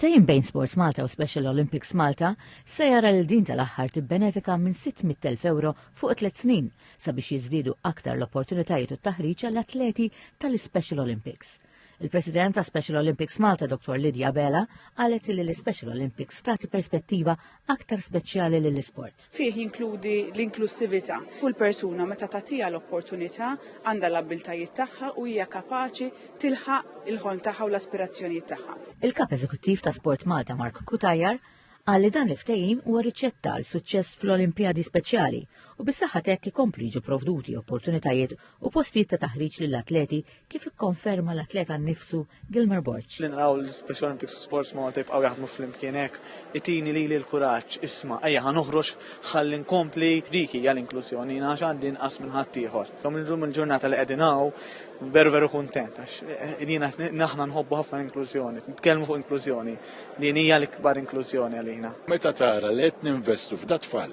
Il-ftehim bejn Sports Malta u Special Olympics Malta se jara l din tal-aħħar tibbenefika minn 600,000 euro fuq 3 snin sabiex jiżdiedu aktar l-opportunitajiet u t-taħriġ għall-atleti tal-Special Olympics. Il-President ta' Special Olympics Malta, Dr. Lydia Bela, qalet li l-Special Olympics tagħti perspettiva aktar speċjali lill-isport. Fih jinkludi l-inklusività. Kull persuna meta tagħtiha l-opportunità għandha l-abbiltajiet tagħha u hija kapaċi tilħaq il-ħolm tagħha u l-aspirazzjonijiet tagħha. Il-Kap Eżekuttiv ta' Sport Malta, Mark Kutajjar, qal li dan l-ftehim huwa riċetta għal suċċess fl-Olimpjadi Speċjali u bis-saħħa hekk ikomplu jiġu provduti opportunitajiet u postijiet ta' taħriġ lill-atleti kif ikkonferma l-atleta nnifsu Gilmer Borch. Li naraw l-Special Olympics Sports Malta jibqgħu jaħdmu flimkien hekk itini lili l-kuraġġ isma' ejja ħanoħroġ ħalli nkompli dik hija l-inklużjoni għax għandi inqas minn ħadd ieħor. Illum il-ġurnata li qegħdin hawn veru kuntent għax jiena naħna nħobbu ħafna l-inklużjoni. Nitkellmu fuq inklużjoni li hija l-ikbar inklużjoni għalina. Meta tara li qed ninvestu f'dat tfal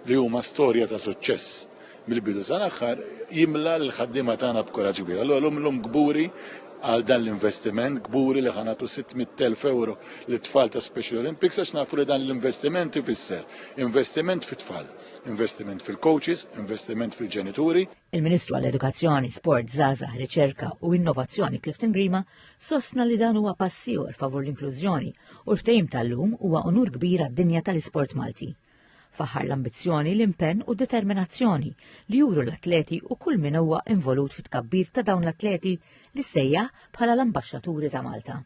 li huma storja ta' suċċess mill-bidu sal-aħħar jimla l-ħaddiema tagħna b'kuraġġ kbir. Allura l-lum gburi għal dan l-investiment, gburi li ħanatu 600,000 euro l-tfal ta' Special Olympics għax nafu li dan l-investiment ifisser investiment fit-tfal, investiment fil-coaches, investiment fil-ġenituri. Il-Ministru għall-Edukazzjoni, Sport, Żgħażagħ, Riċerka u Innovazzjoni Clifton Grima sostna li dan huwa passior favur l-inklużjoni u l-ftehim tal-lum huwa onur kbir għad-dinja tal-isport Malti. Faħar l-ambizzjoni, l-impenn u determinazzjoni li juru l-atleti u kull min huwa involut fit-tkabbir ta' dawn l-atleti li sejja bħala l-ambaxxaturi ta' Malta.